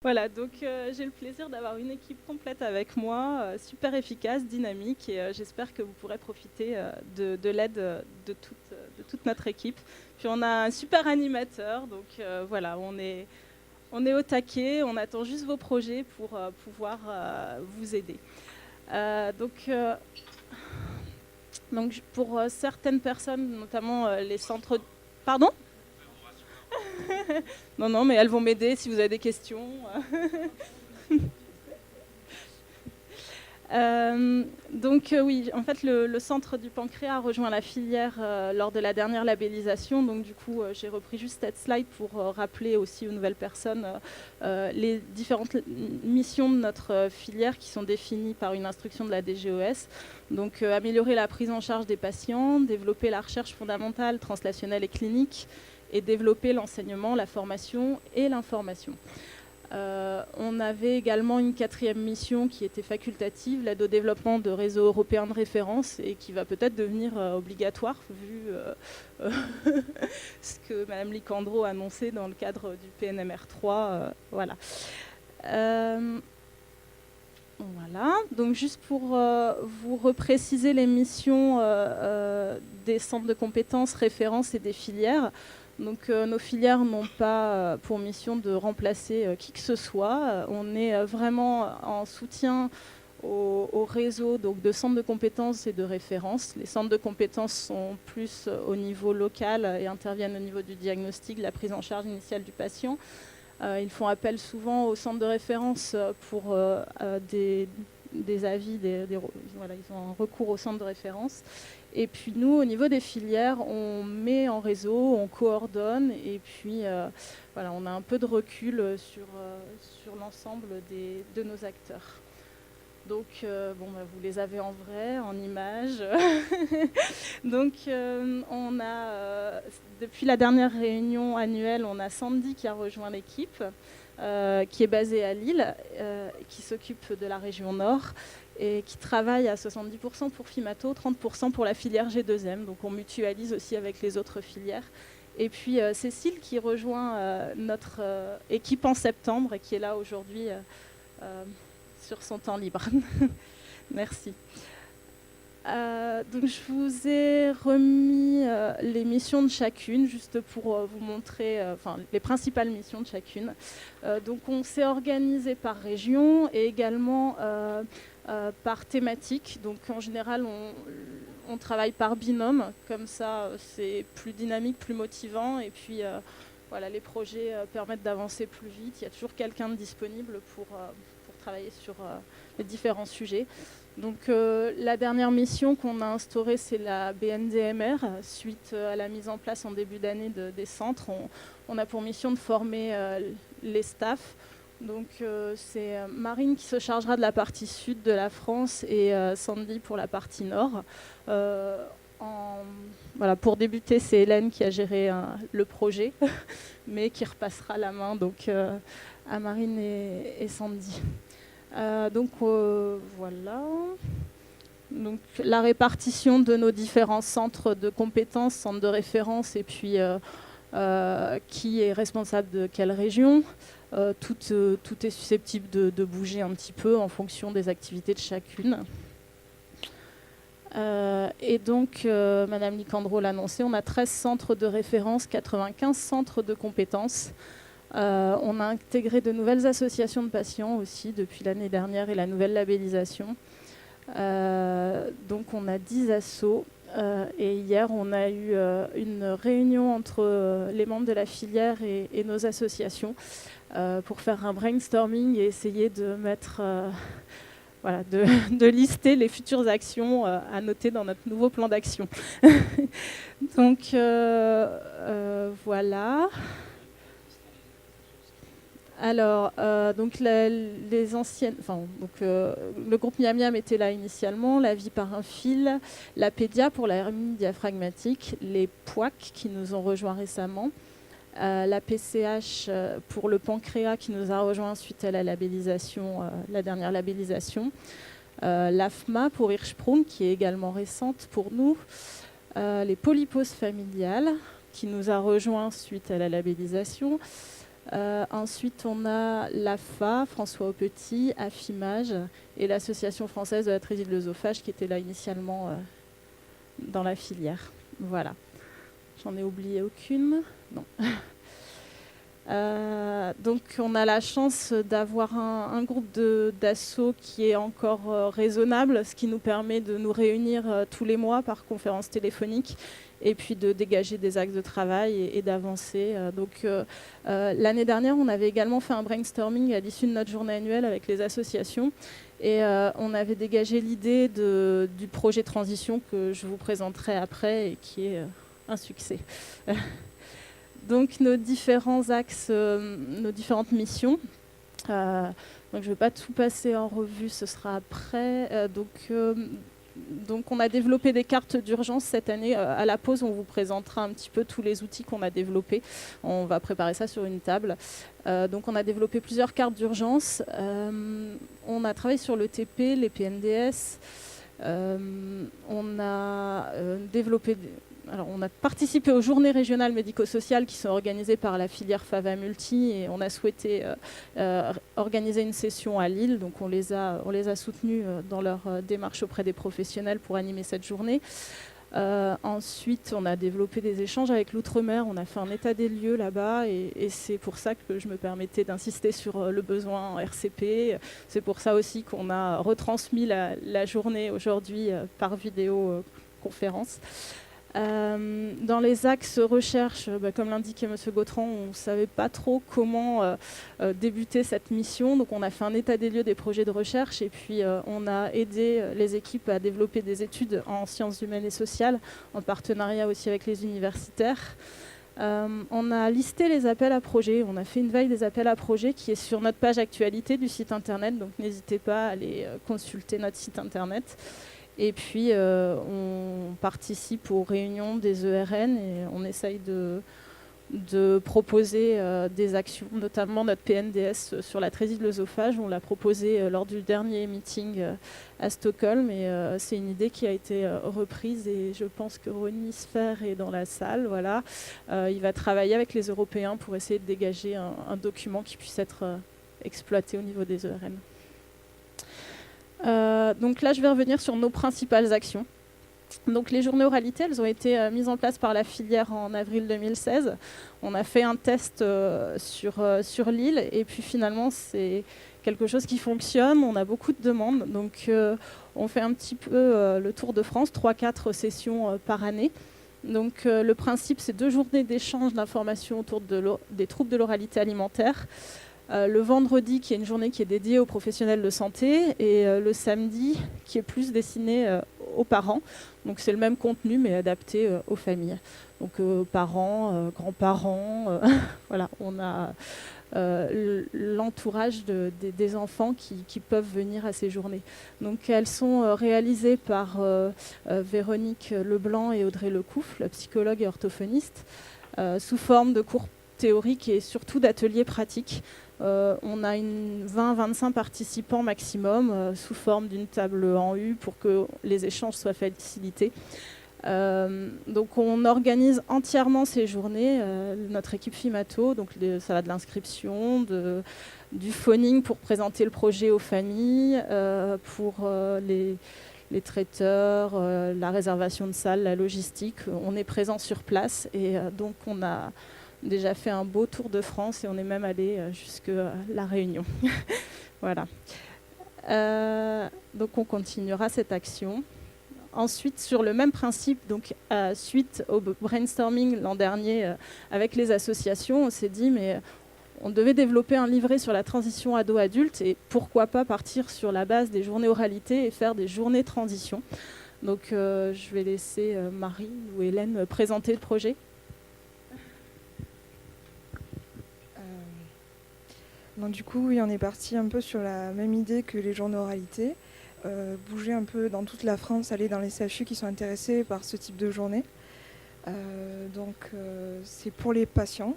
Voilà, donc j'ai le plaisir d'avoir une équipe complète avec moi, super efficace, dynamique, et j'espère que vous pourrez profiter de l'aide de toute notre équipe. Puis on a un super animateur, donc voilà, on est au taquet, on attend juste vos projets pour pouvoir vous aider. Donc pour certaines personnes, notamment les centres... Pardon? Non, non, mais elles vont m'aider si vous avez des questions. Oui, en fait, le centre du pancréas a rejoint la filière lors de la dernière labellisation. Donc, du coup, j'ai repris juste cette slide pour rappeler aussi aux nouvelles personnes les différentes missions de notre filière qui sont définies par une instruction de la DGOS. Donc, améliorer la prise en charge des patients, développer la recherche fondamentale, translationnelle et clinique, et développer l'enseignement, la formation et l'information. On avait également une quatrième mission qui était facultative, l'aide au développement de réseaux européens de référence et qui va peut-être devenir obligatoire vu ce que Mme Licandro a annoncé dans le cadre du PNMR3. Voilà. Voilà. Donc juste pour vous repréciser les missions des centres de compétences, références et des filières. Donc nos filières n'ont pas pour mission de remplacer qui que ce soit. On est vraiment en soutien au réseau donc, de centres de compétences et de références. Les centres de compétences sont plus au niveau local et interviennent au niveau du diagnostic, de la prise en charge initiale du patient. Ils font appel souvent aux centres de référence pour des avis, voilà, ils ont un recours au centre de référence. Et puis nous, au niveau des filières, on met en réseau, on coordonne, et puis voilà, on a un peu de recul sur l'ensemble de nos acteurs. Donc, vous les avez en vrai, en images. Donc, on a, depuis la dernière réunion annuelle, on a Sandy qui a rejoint l'équipe, qui est basée à Lille, qui s'occupe de la région Nord et qui travaille à 70% pour Fimato, 30% pour la filière G2M. Donc, on mutualise aussi avec les autres filières. Et puis, Cécile qui rejoint notre équipe en septembre et qui est là aujourd'hui sur son temps libre. Merci. Donc je vous ai remis les missions de chacune, juste pour vous montrer les principales missions de chacune. Donc on s'est organisé par région et également par thématique. Donc en général, on travaille par binôme, comme ça c'est plus dynamique, plus motivant. Et puis voilà, les projets permettent d'avancer plus vite. Il y a toujours quelqu'un de disponible pour travailler sur les différents sujets. Donc la dernière mission qu'on a instaurée, c'est la BNDMR. Suite à la mise en place en début d'année des centres, on a pour mission de former les staffs. Donc c'est Marine qui se chargera de la partie sud de la France et Sandy pour la partie nord. Voilà, pour débuter, c'est Hélène qui a géré le projet, mais qui repassera la main donc, à Marine et Sandy. Voilà. Donc, la répartition de nos différents centres de compétences, centres de référence, et puis qui est responsable de quelle région. Tout est susceptible de bouger un petit peu en fonction des activités de chacune. Et donc, Madame Licandro l'a annoncé, on a 13 centres de référence, 95 centres de compétences. On a intégré de nouvelles associations de patients aussi depuis l'année dernière et la nouvelle labellisation. Donc on a 10 assos. Et hier, on a eu une réunion entre les membres de la filière et nos associations pour faire un brainstorming et essayer de mettre... Voilà, de lister les futures actions à noter dans notre nouveau plan d'action. Donc, voilà. Alors, donc les anciennes, le groupe Miam Miam était là initialement, la vie par un fil, la pédia pour la hernie diaphragmatique, les POAC qui nous ont rejoints récemment, la PCH pour le pancréas qui nous a rejoint suite à la labellisation, la dernière labellisation, l'AFMA pour Hirschsprung qui est également récente pour nous, les polyposes familiales qui nous a rejoint suite à la labellisation, Ensuite, on a l'AFA, François Aupetit, Afimage et l'Association française de la trésie de l'œsophage qui était là initialement dans la filière. Voilà. J'en ai oublié aucune? Non. Donc on a la chance d'avoir un groupe d'assos qui est encore raisonnable, ce qui nous permet de nous réunir tous les mois par conférence téléphonique et puis de dégager des axes de travail et d'avancer. L'année dernière, on avait également fait un brainstorming à l'issue de notre journée annuelle avec les associations et on avait dégagé l'idée du projet transition que je vous présenterai après et qui est un succès. Donc nos différents axes, nos différentes missions. Donc je ne vais pas tout passer en revue, ce sera après. Donc on a développé des cartes d'urgence cette année. À la pause, on vous présentera un petit peu tous les outils qu'on a développés. On va préparer ça sur une table. Donc on a développé plusieurs cartes d'urgence. On a travaillé sur le TP, les PNDS. On a développé... Alors, on a participé aux journées régionales médico-sociales qui sont organisées par la filière FAVA Multi et on a souhaité organiser une session à Lille. Donc on les a soutenus dans leur démarche auprès des professionnels pour animer cette journée. Ensuite, on a développé des échanges avec l'Outre-mer. On a fait un état des lieux là-bas et c'est pour ça que je me permettais d'insister sur le besoin en RCP. C'est pour ça aussi qu'on a retransmis la journée aujourd'hui par vidéoconférence. Dans les axes recherche, comme l'indiquait M. Gautran, on ne savait pas trop comment débuter cette mission. Donc on a fait un état des lieux des projets de recherche et puis on a aidé les équipes à développer des études en sciences humaines et sociales, en partenariat aussi avec les universitaires. On a listé les appels à projets. On a fait une veille des appels à projets qui est sur notre page actualité du site internet. Donc n'hésitez pas à aller consulter notre site internet. Et puis, on participe aux réunions des ERN et on essaye de proposer des actions, notamment notre PNDS sur la trésie de l'œsophage. On l'a proposé lors du dernier meeting à Stockholm et c'est une idée qui a été reprise et je pense que Ronny Sfer est dans la salle. Voilà. Il va travailler avec les Européens pour essayer de dégager un document qui puisse être exploité au niveau des ERN. Donc là, je vais revenir sur nos principales actions. Donc les journées oralité, elles ont été mises en place par la filière en avril 2016. On a fait un test sur l'île et puis finalement, c'est quelque chose qui fonctionne. On a beaucoup de demandes. Donc on fait un petit peu le tour de France, 3-4 sessions par année. Donc le principe, c'est 2 journées d'échange d'informations autour des troubles de l'oralité alimentaire. Le vendredi, qui est une journée qui est dédiée aux professionnels de santé, et le samedi, qui est plus destiné aux parents. Donc c'est le même contenu, mais adapté aux familles. Donc parents, grands-parents, voilà, on a l'entourage des enfants qui peuvent venir à ces journées. Donc elles sont réalisées par Véronique Leblanc et Audrey Lecoufle, psychologue et orthophoniste, sous forme de cours théoriques et surtout d'ateliers pratiques. On a 20-25 participants maximum sous forme d'une table en U pour que les échanges soient facilités. Donc on organise entièrement ces journées, notre équipe FIMATO, donc ça va de l'inscription, du phoning pour présenter le projet aux familles, pour les traiteurs, la réservation de salles, la logistique. On est présent sur place et donc on a déjà fait un beau tour de France et on est même allé jusqu'à La Réunion. Voilà. Donc on continuera cette action. Ensuite, sur le même principe, donc suite au brainstorming l'an dernier avec les associations, on s'est dit mais on devait développer un livret sur la transition ado-adulte et pourquoi pas partir sur la base des journées oralité et faire des journées transition. Donc je vais laisser Marie ou Hélène présenter le projet. Donc du coup, oui, on est parti un peu sur la même idée que les journées oralité, bouger un peu dans toute la France, aller dans les CHU qui sont intéressés par ce type de journée. C'est pour les patients,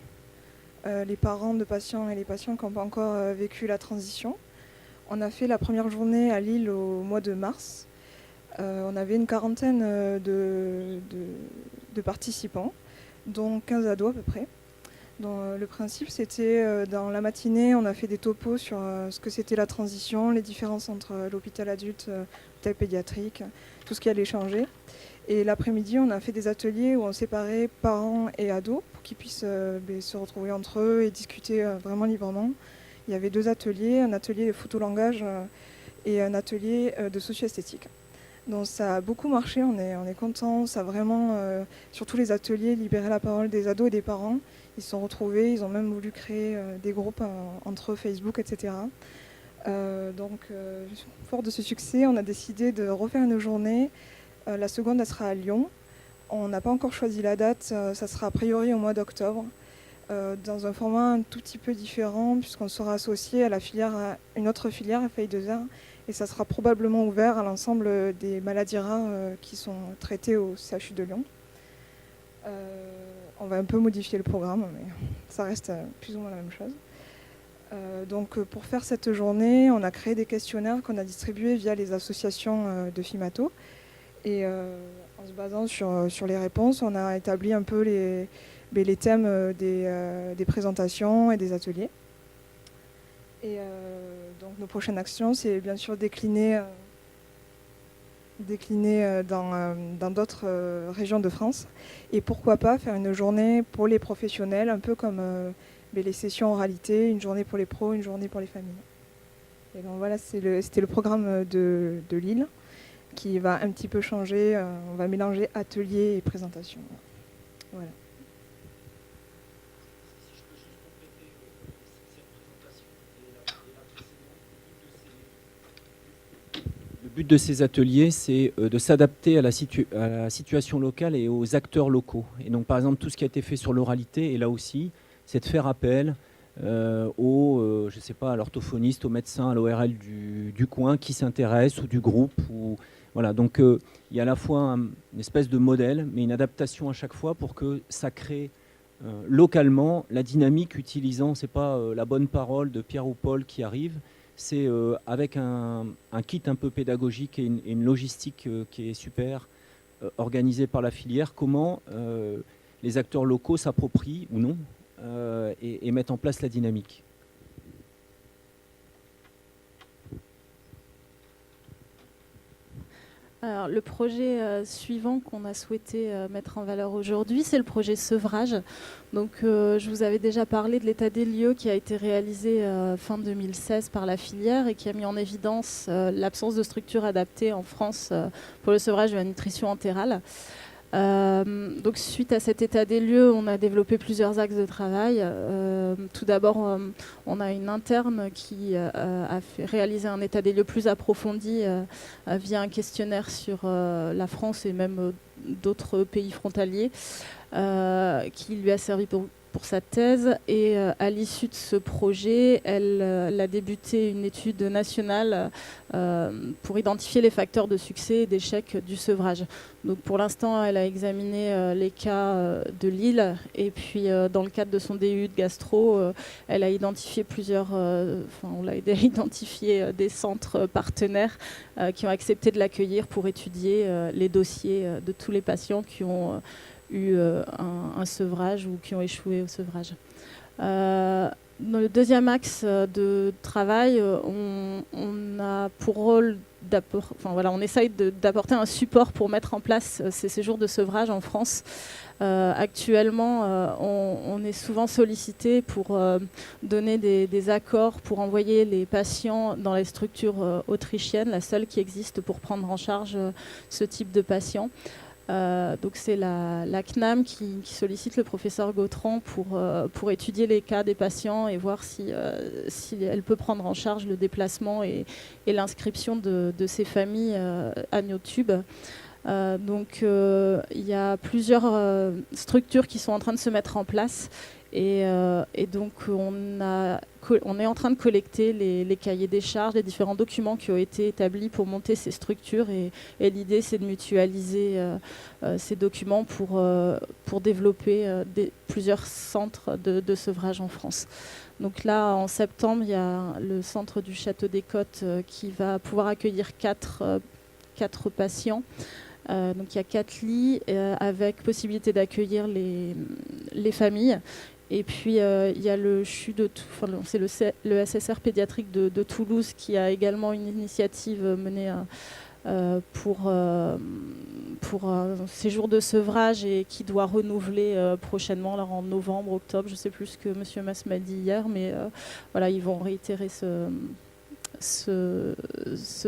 les parents de patients et les patients qui n'ont pas encore vécu la transition. On a fait la première journée à Lille au mois de mars. On avait une quarantaine de participants, dont 15 ados à peu près. Donc, le principe, c'était dans la matinée, on a fait des topos sur ce que c'était la transition, les différences entre l'hôpital adulte, l'hôpital pédiatrique, tout ce qui allait changer. Et l'après-midi, on a fait des ateliers où on séparait parents et ados pour qu'ils puissent se retrouver entre eux et discuter vraiment librement. Il y avait 2 ateliers, un atelier de photolangage et un atelier de socio-esthétique. Donc ça a beaucoup marché, on est content, ça a vraiment, surtout les ateliers, libéré la parole des ados et des parents. Ils se sont retrouvés, ils ont même voulu créer des groupes entre eux, Facebook, etc. Fort de ce succès, on a décidé de refaire une journée. La seconde, elle sera à Lyon. On n'a pas encore choisi la date, ça sera a priori au mois d'octobre, dans un format un tout petit peu différent, puisqu'on sera associé à une autre filière, à FEI2R, et ça sera probablement ouvert à l'ensemble des maladies rares qui sont traitées au CHU de Lyon. On va un peu modifier le programme, mais ça reste plus ou moins la même chose. Pour faire cette journée, on a créé des questionnaires qu'on a distribués via les associations de FIMATO. Et en se basant sur les réponses, on a établi un peu les thèmes des présentations et des ateliers. Et donc nos prochaines actions, c'est bien sûr décliner dans d'autres régions de France. Et pourquoi pas faire une journée pour les professionnels, un peu comme les sessions oralité, une journée pour les pros, une journée pour les familles. Et donc voilà, c'était le programme de Lille qui va un petit peu changer. On va mélanger atelier et présentation. Voilà. Le but de ces ateliers, c'est de s'adapter à la situation locale et aux acteurs locaux. Et donc, par exemple, tout ce qui a été fait sur l'oralité, et là aussi, c'est de faire appel je sais pas, à l'orthophoniste, au médecin, à l'ORL du coin qui s'intéresse, ou du groupe. Voilà. Donc, il y a à la fois une espèce de modèle, mais une adaptation à chaque fois pour que ça crée localement la dynamique utilisant, c'est pas la bonne parole de Pierre ou Paul qui arrive, c'est avec un kit un peu pédagogique et une logistique qui est super organisée par la filière, comment les acteurs locaux s'approprient ou non et mettent en place la dynamique. Alors, le projet suivant qu'on a souhaité mettre en valeur aujourd'hui, c'est le projet Sevrage. Donc, je vous avais déjà parlé de l'état des lieux qui a été réalisé fin 2016 par la filière et qui a mis en évidence l'absence de structures adaptées en France pour le sevrage de la nutrition entérale. Donc suite à cet état des lieux, on a développé plusieurs axes de travail. Tout d'abord, on a une interne qui a réalisé un état des lieux plus approfondi via un questionnaire sur la France et même d'autres pays frontaliers qui lui a servi pour sa thèse. Et à l'issue de ce projet, elle a débuté une étude nationale pour identifier les facteurs de succès et d'échec du sevrage. Donc pour l'instant, elle a examiné les cas de Lille, et puis dans le cadre de son DU de gastro, elle a identifié on l'a aidé à identifier des centres partenaires qui ont accepté de l'accueillir pour étudier les dossiers de tous les patients qui ont eu un sevrage ou qui ont échoué au sevrage. Dans le deuxième axe de travail, on a pour rôle on essaye d'apporter un support pour mettre en place ces séjours de sevrage en France. Actuellement, on est souvent sollicité pour donner des accords pour envoyer les patients dans les structures autrichiennes, la seule qui existe pour prendre en charge ce type de patients. Donc c'est la CNAM qui sollicite le professeur Gautran pour étudier les cas des patients et voir si elle peut prendre en charge le déplacement et l'inscription de ces familles à Niotube. Donc il y a plusieurs structures qui sont en train de se mettre en place. Et donc on est en train de collecter les cahiers des charges, les différents documents qui ont été établis pour monter ces structures, et l'idée c'est de mutualiser ces documents pour développer plusieurs centres de sevrage en France. Donc là, en septembre, il y a le centre du Château des Côtes qui va pouvoir accueillir 4 patients. Donc il y a 4 lits avec possibilité d'accueillir les familles. Et puis il y a le CHU c'est le SSR pédiatrique de Toulouse qui a également une initiative menée pour un séjour de sevrage et qui doit renouveler prochainement, alors en novembre, octobre, je ne sais plus ce que M. Mas m'a dit hier, mais voilà, ils vont réitérer ce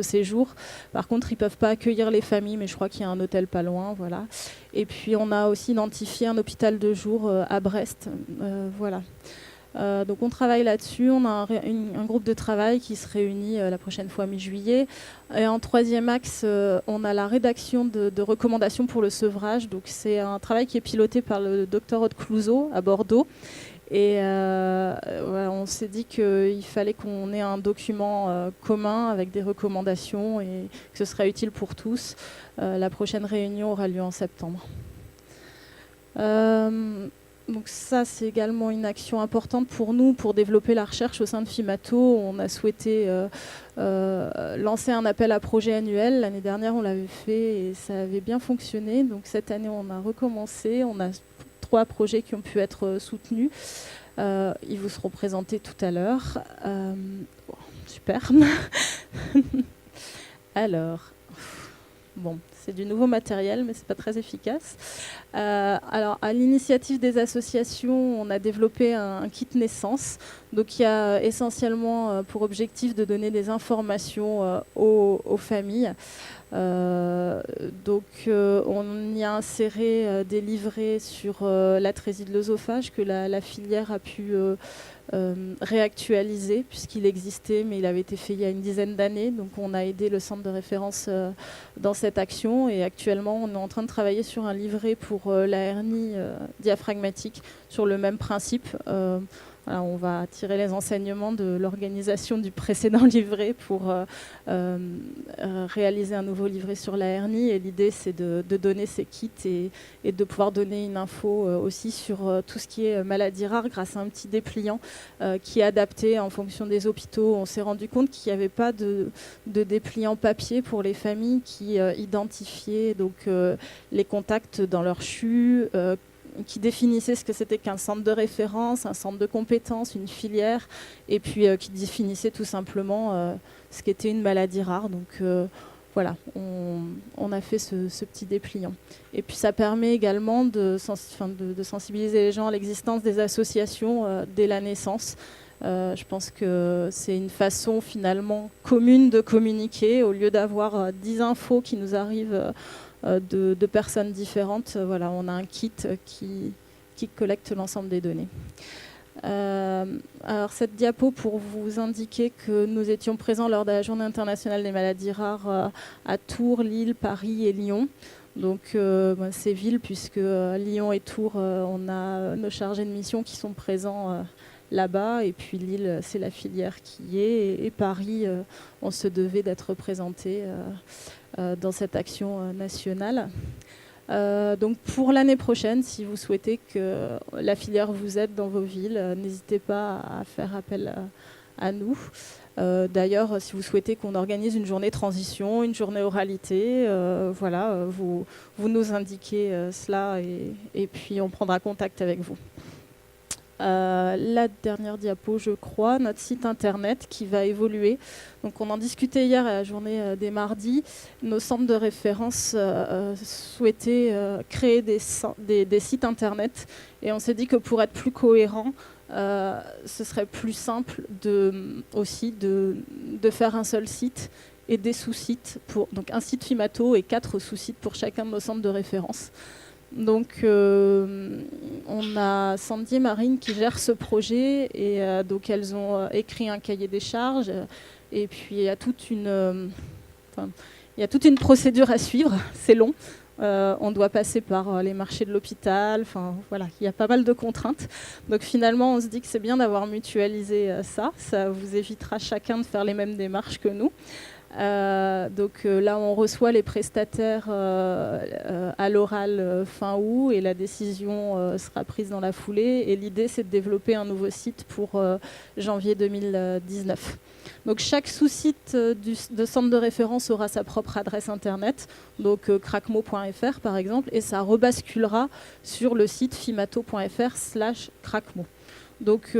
séjour. Par contre, ils ne peuvent pas accueillir les familles, mais je crois qu'il y a un hôtel pas loin. Voilà. Et puis, on a aussi identifié un hôpital de jour à Brest. Voilà. Donc on travaille là-dessus, on a un groupe de travail qui se réunit la prochaine fois mi-juillet. Et en troisième axe, on a la rédaction de recommandations pour le sevrage. Donc c'est un travail qui est piloté par le docteur Aude Clouzot à Bordeaux. Et voilà, on s'est dit qu'il fallait qu'on ait un document commun avec des recommandations et que ce serait utile pour tous. La prochaine réunion aura lieu en septembre. Donc ça, c'est également une action importante pour nous, pour développer la recherche au sein de FIMATO. On a souhaité lancer un appel à projet annuel. L'année dernière, on l'avait fait et ça avait bien fonctionné. Donc cette année, on a recommencé. On a 3 projets qui ont pu être soutenus. Ils vous seront présentés tout à l'heure. Super. Alors, bon, c'est du nouveau matériel, mais ce n'est pas très efficace. Alors, à l'initiative des associations, on a développé un kit naissance, donc qui a essentiellement pour objectif de donner des informations aux familles. Donc, on y a inséré des livrets sur l'atrésie de l'œsophage que la filière a pu réactualiser puisqu'il existait, mais il avait été fait il y a une dizaine d'années. Donc, on a aidé le centre de référence dans cette action et actuellement, on est en train de travailler sur un livret pour la hernie diaphragmatique sur le même principe. Voilà, on va tirer les enseignements de l'organisation du précédent livret pour réaliser un nouveau livret sur la hernie. Et l'idée, c'est de donner ces kits et de pouvoir donner une info aussi sur tout ce qui est maladie rare grâce à un petit dépliant qui est adapté en fonction des hôpitaux. On s'est rendu compte qu'il n'y avait pas de dépliant papier pour les familles qui identifiaient donc, les contacts dans leur CHU, qui définissait ce que c'était qu'un centre de référence, un centre de compétences, une filière, et puis qui définissait tout simplement ce qu'était une maladie rare. Donc voilà, on a fait ce petit dépliant. Et puis ça permet également de sensibiliser les gens à l'existence des associations dès la naissance. Je pense que c'est une façon finalement commune de communiquer, au lieu d'avoir 10 infos qui nous arrivent de personnes différentes. Voilà, on a un kit qui collecte l'ensemble des données. Alors cette diapo pour vous indiquer que nous étions présents lors de la Journée internationale des maladies rares à Tours, Lille, Paris et Lyon. Donc ces villes, puisque Lyon et Tours, on a nos chargés de mission qui sont présents là-bas, et puis Lille, c'est la filière qui y est, et Paris, on se devait d'être représenté dans cette action nationale. Donc pour l'année prochaine, si vous souhaitez que la filière vous aide dans vos villes, n'hésitez pas à faire appel à nous. D'ailleurs, si vous souhaitez qu'on organise une journée transition, une journée oralité, voilà, vous nous indiquez cela et puis on prendra contact avec vous. La dernière diapo, je crois, notre site internet qui va évoluer. Donc on en discutait hier à la journée des mardis. Nos centres de référence souhaitaient créer des sites internet et on s'est dit que pour être plus cohérent, ce serait plus simple aussi de faire un seul site et des sous-sites, donc un site FIMATO et 4 sous-sites pour chacun de nos centres de référence. Donc on a Sandy et Marine qui gèrent ce projet et donc elles ont écrit un cahier des charges et puis il y a toute une procédure à suivre, c'est long. On doit passer par les marchés de l'hôpital, enfin voilà, il y a pas mal de contraintes. Donc finalement on se dit que c'est bien d'avoir mutualisé ça vous évitera chacun de faire les mêmes démarches que nous. Donc là, on reçoit les prestataires à l'oral fin août et la décision sera prise dans la foulée. Et l'idée, c'est de développer un nouveau site pour janvier 2019. Donc chaque sous-site de centre de référence aura sa propre adresse internet, donc cracmo.fr par exemple, et ça rebasculera sur le site fimato.fr/cracmo. Donc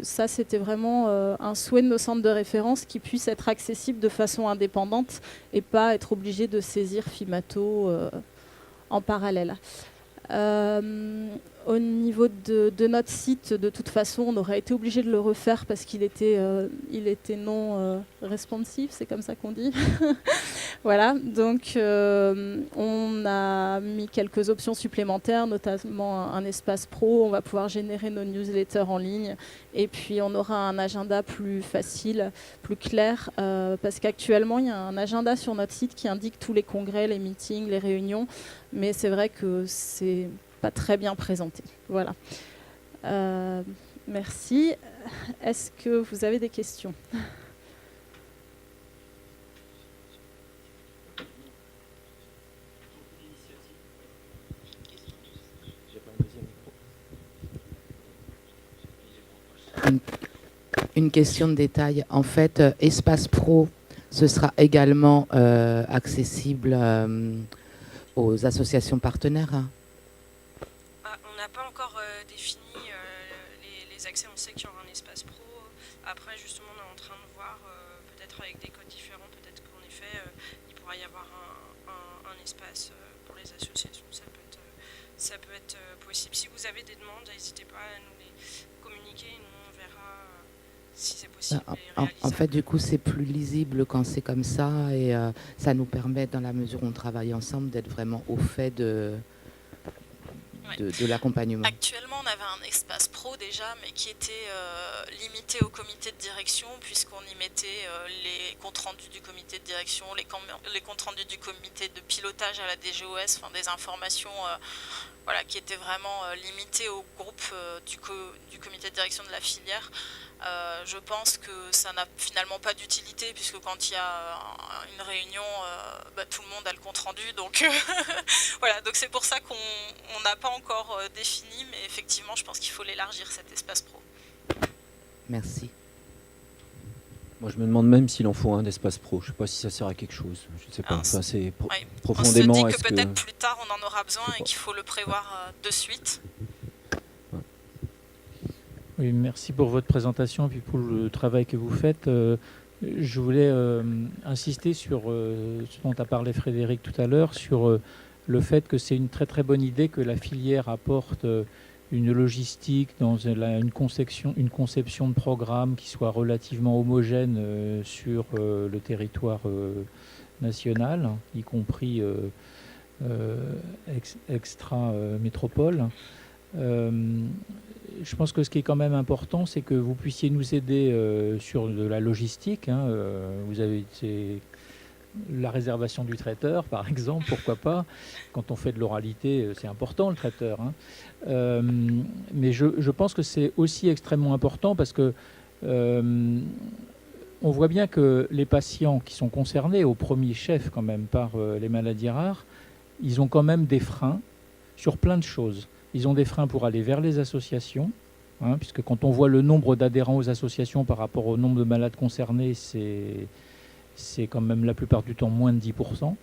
ça, c'était vraiment un souhait de nos centres de référence qui puissent être accessibles de façon indépendante et pas être obligés de saisir Fimato en parallèle. Au niveau de notre site, de toute façon, on aurait été obligé de le refaire parce qu'il était non responsive, c'est comme ça qu'on dit. Voilà, donc on a mis quelques options supplémentaires, notamment un espace pro. On va pouvoir générer nos newsletters en ligne et puis on aura un agenda plus facile, plus clair, parce qu'actuellement, il y a un agenda sur notre site qui indique tous les congrès, les meetings, les réunions, mais c'est vrai que c'est pas très bien présenté. Voilà. Merci. Est-ce que vous avez des questions ? Une question de détail. En fait, Espace Pro, ce sera également accessible aux associations partenaires. On n'a pas encore défini les accès. On sait qu'il y aura un espace pro. Après, justement, on est en train de voir, peut-être avec des codes différents, peut-être qu'en effet, il pourra y avoir un espace pour les associations. Ça peut être possible. Si vous avez des demandes, n'hésitez pas à nous les communiquer. Nous, on verra si c'est possible. En fait, du coup, c'est plus lisible quand c'est comme ça. Et ça nous permet, dans la mesure où on travaille ensemble, d'être vraiment au fait de l'accompagnement. Actuellement, on avait un espace pro déjà, mais qui était limité au comité de direction, puisqu'on y mettait les comptes rendus du comité de direction, les comptes rendus du comité de pilotage à la DGOS, enfin des informations voilà, qui étaient vraiment limitées au groupe du comité de direction de la filière. Je pense que ça n'a finalement pas d'utilité, puisque quand il y a une réunion, tout le monde a le compte rendu. Donc voilà, donc c'est pour ça qu'on n'a pas encore défini, mais effectivement, je pense qu'il faut l'élargir, cet espace pro. Merci. Moi, je me demande même s'il en faut un d'espace pro. Je ne sais pas si ça sert à quelque chose. Je ne sais pas. Enfin, c'est profondément. On se dit que peut-être plus tard, on en aura besoin et qu'il faut le prévoir de suite. Oui, merci pour votre présentation et puis pour le travail que vous faites. Je voulais insister sur ce dont a parlé Frédéric tout à l'heure, sur le fait que c'est une très très bonne idée que la filière apporte une logistique dans une conception de programme qui soit relativement homogène sur le territoire national, y compris extra-métropole. Je pense que ce qui est quand même important, c'est que vous puissiez nous aider sur de la logistique. Vous avez la réservation du traiteur, par exemple, pourquoi pas. Quand on fait de l'oralité, c'est important, le traiteur. Mais je pense que c'est aussi extrêmement important parce que on voit bien que les patients qui sont concernés, au premier chef quand même, par les maladies rares, ils ont quand même des freins sur plein de choses. Ils ont des freins pour aller vers les associations, puisque quand on voit le nombre d'adhérents aux associations par rapport au nombre de malades concernés, c'est quand même la plupart du temps moins de 10%.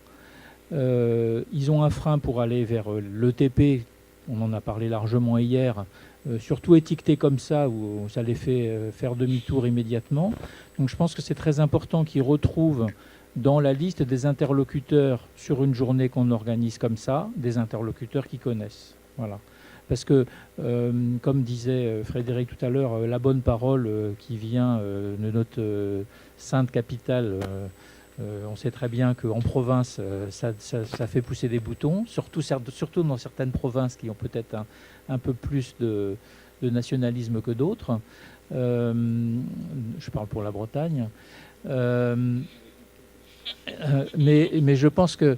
Ils ont un frein pour aller vers l'ETP, on en a parlé largement hier, surtout étiqueté comme ça, où ça les fait faire demi-tour immédiatement. Donc je pense que c'est très important qu'ils retrouvent dans la liste des interlocuteurs sur une journée qu'on organise comme ça, des interlocuteurs qu'ils connaissent. Voilà. Parce que, comme disait Frédéric tout à l'heure, la bonne parole qui vient de notre sainte capitale, on sait très bien qu'en province, ça fait pousser des boutons, surtout dans certaines provinces qui ont peut-être un peu plus de nationalisme que d'autres. Je parle pour la Bretagne. Mais je pense que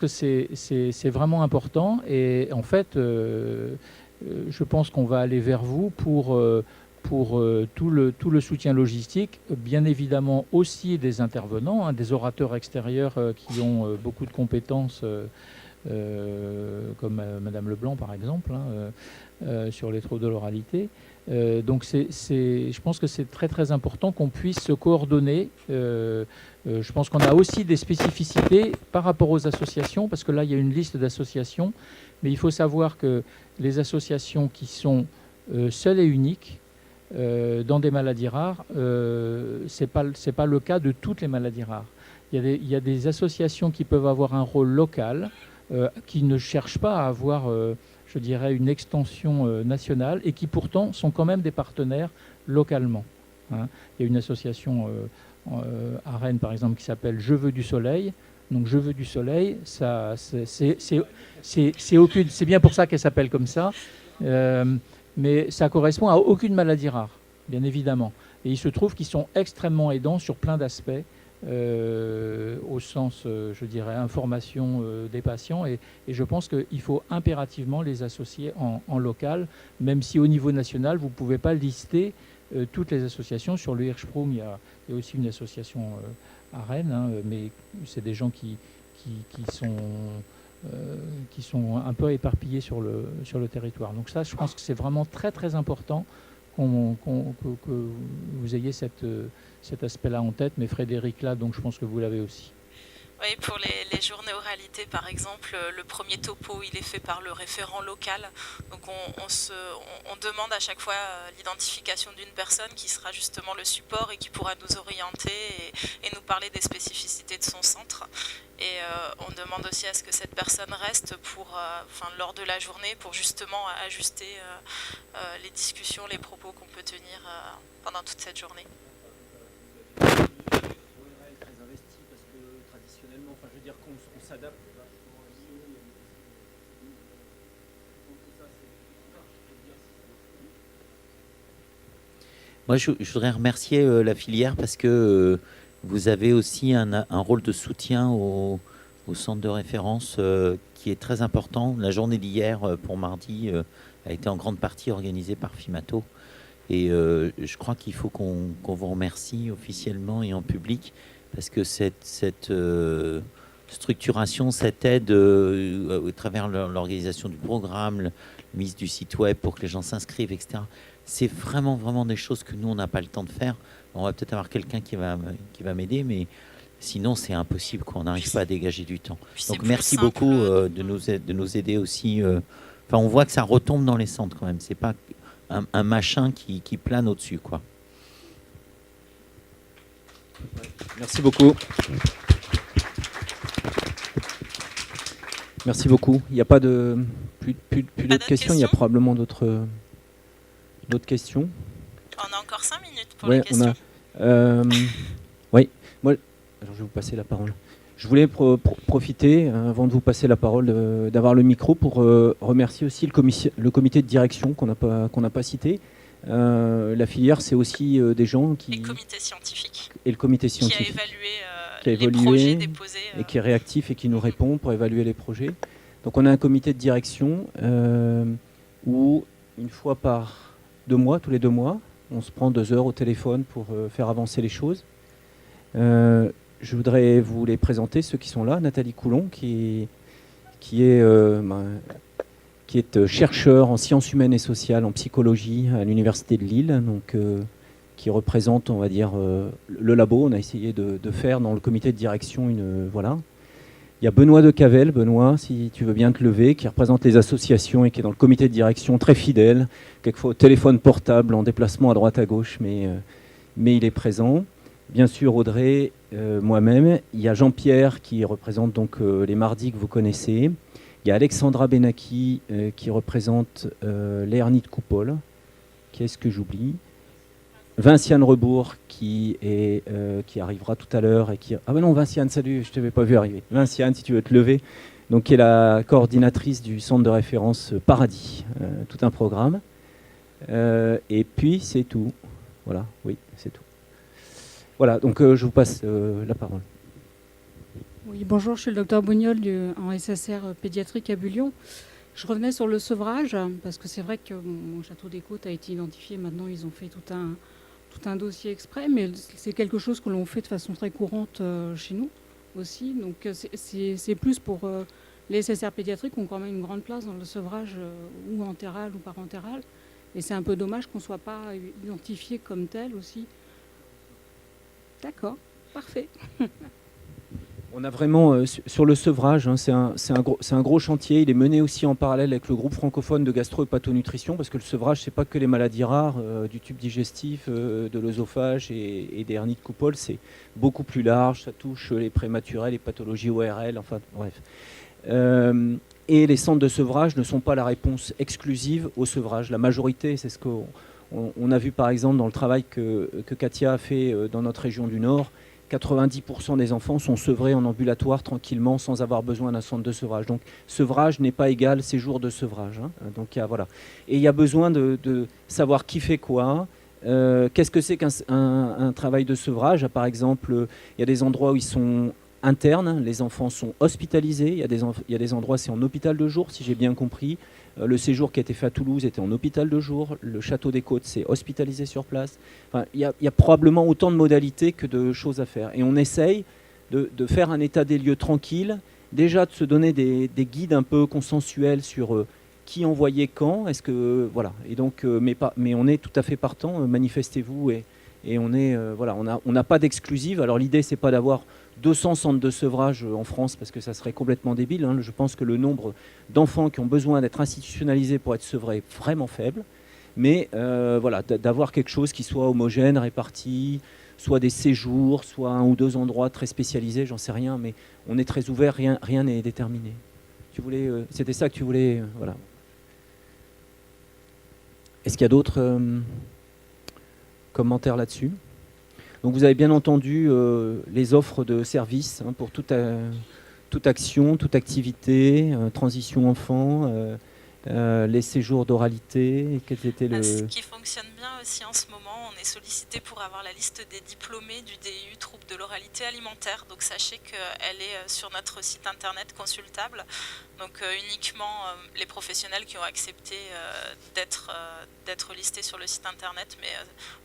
c'est vraiment important et en fait je pense qu'on va aller vers vous pour pour tout le soutien logistique, bien évidemment aussi des intervenants, des orateurs extérieurs qui ont beaucoup de compétences, comme Madame Leblanc par exemple, sur les troubles de l'oralité. Donc je pense que c'est très très important qu'on puisse se coordonner. Je pense qu'on a aussi des spécificités par rapport aux associations, parce que là il y a une liste d'associations, mais il faut savoir que les associations qui sont seules et uniques dans des maladies rares, c'est pas le cas de toutes les maladies rares. Il y a des associations qui peuvent avoir un rôle local, qui ne cherchent pas à avoir je dirais, une extension nationale et qui pourtant sont quand même des partenaires localement. Il y a une association à Rennes, par exemple, qui s'appelle Je veux du soleil. Donc Je veux du soleil, c'est bien pour ça qu'elle s'appelle comme ça, mais ça correspond à aucune maladie rare, bien évidemment. Et il se trouve qu'ils sont extrêmement aidants sur plein d'aspects, au sens, je dirais, information des patients. Et je pense qu'il faut impérativement les associer en local, même si au niveau national, vous ne pouvez pas lister toutes les associations. Sur le Hirschsprung, il y a aussi une association à Rennes, mais c'est des gens qui sont un peu éparpillés sur le territoire. Donc ça, je pense que c'est vraiment très très important que vous ayez cet aspect-là en tête, mais Frédéric là, donc je pense que vous l'avez aussi. Oui, pour les journées oralité, par exemple, le premier topo, il est fait par le référent local. Donc on demande à chaque fois l'identification d'une personne qui sera justement le support et qui pourra nous orienter et nous parler des spécificités de son centre. Et on demande aussi à ce que cette personne reste lors de la journée pour justement ajuster les discussions, les propos qu'on peut tenir pendant toute cette journée. Moi, je voudrais remercier la filière parce que vous avez aussi un rôle de soutien au centre de référence qui est très important. La journée d'hier pour mardi a été en grande partie organisée par Fimato. Et je crois qu'il faut qu'on vous remercie officiellement et en public parce que cette structuration, cette aide au travers l'organisation du programme, la mise du site web pour que les gens s'inscrivent, etc., c'est vraiment, vraiment des choses que nous, on n'a pas le temps de faire. On va peut-être avoir quelqu'un qui va m'aider, mais sinon, c'est impossible, qu'on n'arrive pas à dégager du temps. Donc, merci beaucoup de nous aider aussi. On voit que ça retombe dans les centres quand même. C'est pas un machin qui plane au-dessus, quoi. Merci beaucoup. Merci beaucoup. Il n'y a pas plus d'autres questions. Il y a probablement d'autres questions. On a encore 5 minutes pour les questions. Oui, moi, alors je vais vous passer la parole. Je voulais profiter, avant de vous passer la parole, d'avoir le micro pour remercier aussi le comité de direction qu'on n'a pas cité. La filière, c'est aussi des gens qui... Et le comité scientifique. Et le comité scientifique. Qui a évalué les projets déposés. Et qui est réactif et qui nous répond pour évaluer les projets. Donc on a un comité de direction où, une fois par 2 mois, tous les 2 mois, on se prend 2 heures au téléphone pour faire avancer les choses. Je voudrais vous les présenter, ceux qui sont là. Nathalie Coulon, qui est chercheur en sciences humaines et sociales, en psychologie à l'Université de Lille, donc, qui représente, on va dire, le labo. On a essayé de faire dans le comité de direction voilà. Il y a Benoît de Cavel, Benoît, si tu veux bien te lever, qui représente les associations et qui est dans le comité de direction, très fidèle, quelquefois au téléphone portable, en déplacement à droite à gauche, mais il est présent. Bien sûr, Audrey, moi-même. Il y a Jean-Pierre qui représente donc les mardis que vous connaissez. Il y a Alexandra Benaki qui représente les hernies de coupole. Qu'est-ce que j'oublie ? Vinciane Rebourg qui arrivera tout à l'heure et qui... Ah ben non, Vinciane, salut, je ne t'avais pas vu arriver. Vinciane, si tu veux te lever, donc qui est la coordinatrice du centre de référence Paradis, tout un programme. Et puis c'est tout. Voilà, oui, c'est tout. Voilà, donc je vous passe la parole. Oui, bonjour, je suis le docteur Bougnol en SSR pédiatrique à Bullion. Je revenais sur le sevrage, parce que c'est vrai que mon château des Côtes a été identifié. Maintenant, ils ont fait tout un dossier exprès, mais c'est quelque chose que l'on fait de façon très courante chez nous aussi. Donc c'est plus pour les SSR pédiatriques qui ont quand même une grande place dans le sevrage ou entéral ou parentéral. Et c'est un peu dommage qu'on ne soit pas identifié comme tel aussi. D'accord, parfait. On a vraiment, sur le sevrage, hein, c'est un gros chantier. Il est mené aussi en parallèle avec le groupe francophone de gastro-hépatonutrition, parce que le sevrage, c'est pas que les maladies rares du tube digestif, de l'œsophage et des hernies de coupole. C'est beaucoup plus large. Ça touche les prématurés, les pathologies ORL, enfin bref. Et les centres de sevrage ne sont pas la réponse exclusive au sevrage. La majorité, c'est ce qu'on a vu par exemple dans le travail que Katia a fait dans notre région du Nord. 90% des enfants sont sevrés en ambulatoire tranquillement sans avoir besoin d'un centre de sevrage. Donc sevrage n'est pas égal séjour de sevrage. Hein. Donc voilà. Et il y a besoin de savoir qui fait quoi. Qu'est-ce que c'est qu'un travail de sevrage? Par exemple, il y a des endroits où ils sont internes, les enfants sont hospitalisés. Il y a des endroits, c'est en hôpital de jour, si j'ai bien compris. Le séjour qui a été fait à Toulouse était en hôpital de jour. Le Château des Côtes s'est hospitalisé sur place. Enfin, il y a probablement autant de modalités que de choses à faire. Et on essaye de faire un état des lieux tranquille, déjà de se donner des guides un peu consensuels sur qui envoyer quand. Est-ce que voilà. Et donc, mais on est tout à fait partant. Manifestez-vous et on est voilà. On n'a pas d'exclusive. Alors l'idée c'est pas d'avoir 200 centres de sevrage en France, parce que ça serait complètement débile. Hein. Je pense que le nombre d'enfants qui ont besoin d'être institutionnalisés pour être sevrés est vraiment faible. Mais voilà, d'avoir quelque chose qui soit homogène, réparti, soit des séjours, soit un ou deux endroits très spécialisés, j'en sais rien, mais on est très ouvert, rien n'est déterminé. C'était ça que tu voulais, voilà. Est-ce qu'il y a d'autres commentaires là-dessus? Donc vous avez bien entendu les offres de services hein, pour toute action, toute activité, transition enfant, les séjours d'oralité. Ce qui fonctionne bien aussi en ce moment, on est sollicité pour avoir la liste des diplômés du DU troubles de l'oralité alimentaire. Donc sachez qu'elle est sur notre site internet consultable. Donc uniquement les professionnels qui ont accepté d'être listés sur le site internet, mais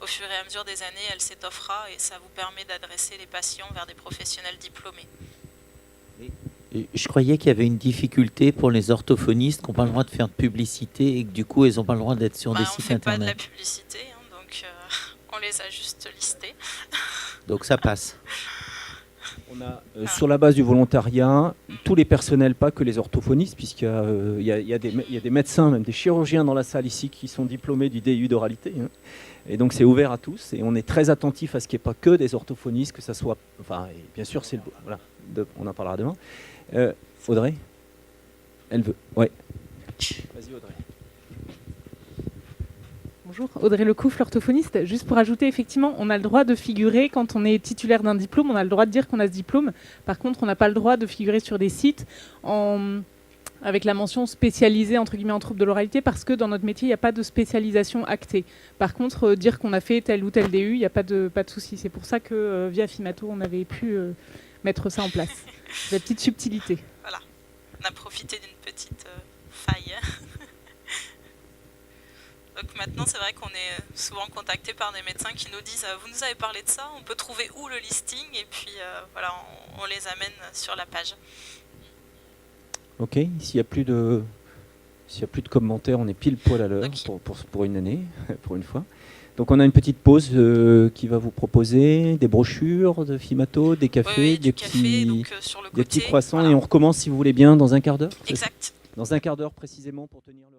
au fur et à mesure des années, elle s'étoffera et ça vous permet d'adresser les patients vers des professionnels diplômés. Je croyais qu'il y avait une difficulté pour les orthophonistes qui n'ont pas le droit de faire de publicité et que du coup, elles n'ont pas le droit d'être sur des sites internet. On ne fait pas de la publicité, hein, donc on les a juste listés. Donc ça passe. On a, sur la base du volontariat, tous les personnels, pas que les orthophonistes, puisqu'il y a des médecins, même des chirurgiens dans la salle ici qui sont diplômés du DU d'oralité. Hein. Et donc c'est ouvert à tous et on est très attentif à ce qu'il n'y ait pas que des orthophonistes, que ça soit... Enfin, et bien sûr, voilà, on en parlera demain. Audrey? Elle veut. Ouais. Vas-y Audrey. Bonjour, Audrey Lecouf, l'orthophoniste. Juste pour ajouter, effectivement, on a le droit de figurer quand on est titulaire d'un diplôme, on a le droit de dire qu'on a ce diplôme. Par contre, on n'a pas le droit de figurer sur des sites avec la mention spécialisée entre guillemets en troubles de l'oralité, parce que dans notre métier, il n'y a pas de spécialisation actée. Par contre, dire qu'on a fait tel ou tel DU, il n'y a pas de souci. C'est pour ça que via Fimato, on avait pu mettre ça en place. La petite subtilité. Voilà, on a profité d'une petite faille. Donc maintenant, c'est vrai qu'on est souvent contacté par des médecins qui nous disent « Vous nous avez parlé de ça, on peut trouver où le listing ?» Et puis voilà, on les amène sur la page. Ok, s'il n'y a plus de commentaires, on est pile poil à l'heure pour une année, pour une fois. Donc on a une petite pause qui va vous proposer des brochures de Fimato, des cafés, des petits croissants, voilà. Et on recommence si vous voulez bien dans un quart d'heure. Exact. Dans un quart d'heure précisément pour tenir le